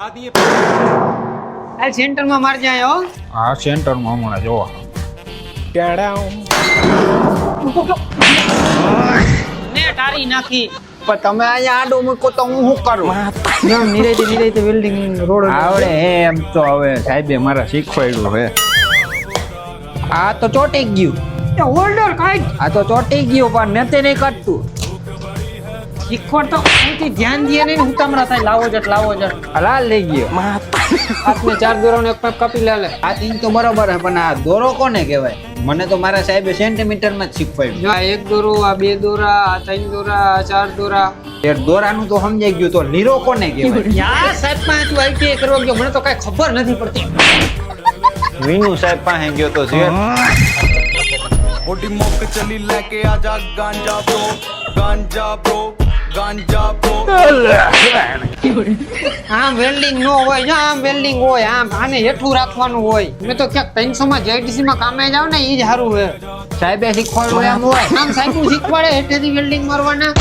આ સેન્ટરમાં મારજે આયો આ સેન્ટરમાં હમણાં જોવા ને ટારી નાખી પણ તમે અહીંયા આડો મૂકો તો હું શું કરું એમ નિરાયતે વેલ્ડિંગ રોડ આવડે એમ તો હવે સાહેબે મારા શીખવાડ્યું હે આ તો ચોટી ગયું હોલ્ડર કાઈ આ તો ચોટી ગયું પણ મેં તે નહીં કાઢતું શીખવાડ તો અહીંથી ધ્યાન દે નહીં ઉતામડા થાય લાવો જટ લાલ લઈ ગયો હાથને ચાર દોરાનો એક પાઇપ કાપી લે આ તીન તો બરોબર હે પણ આ દોરો કોને કહેવાય મને તો મારા સાહેબે સેન્ટીમીટરમાં જ શીખવાડ્યું જો આ એક દોરો આ બે દોરા આ ત્રણ દોરા આ ચાર દોરા એ દોરાનું તો સમજાઈ ગયું તો લીરો કોને કહેવાય યા સાહેબ પાસે તું આઈટીઆઈ કરવા ગયો મને તો કઈ ખબર નથી પડતી વિનુ સાહેબ પાસે ગયો તો જે ओडी मोक चली लेके आजा गांजा ब्रो गांजा ब्रो આમ વેલ્ડિંગ નો હોય જો આમ વેલ્ડિંગ હોય આમ આને હેઠું રાખવાનું હોય મેં તો ક્યાંક 300 માં જેડીસી માં કામે જાવ ને ઈ જ સારું હે સાહેબે શીખવાડ્યું એમ હોય આમ સાહેબ શીખવાડે હેઠેથી વેલ્ડિંગ મારવાના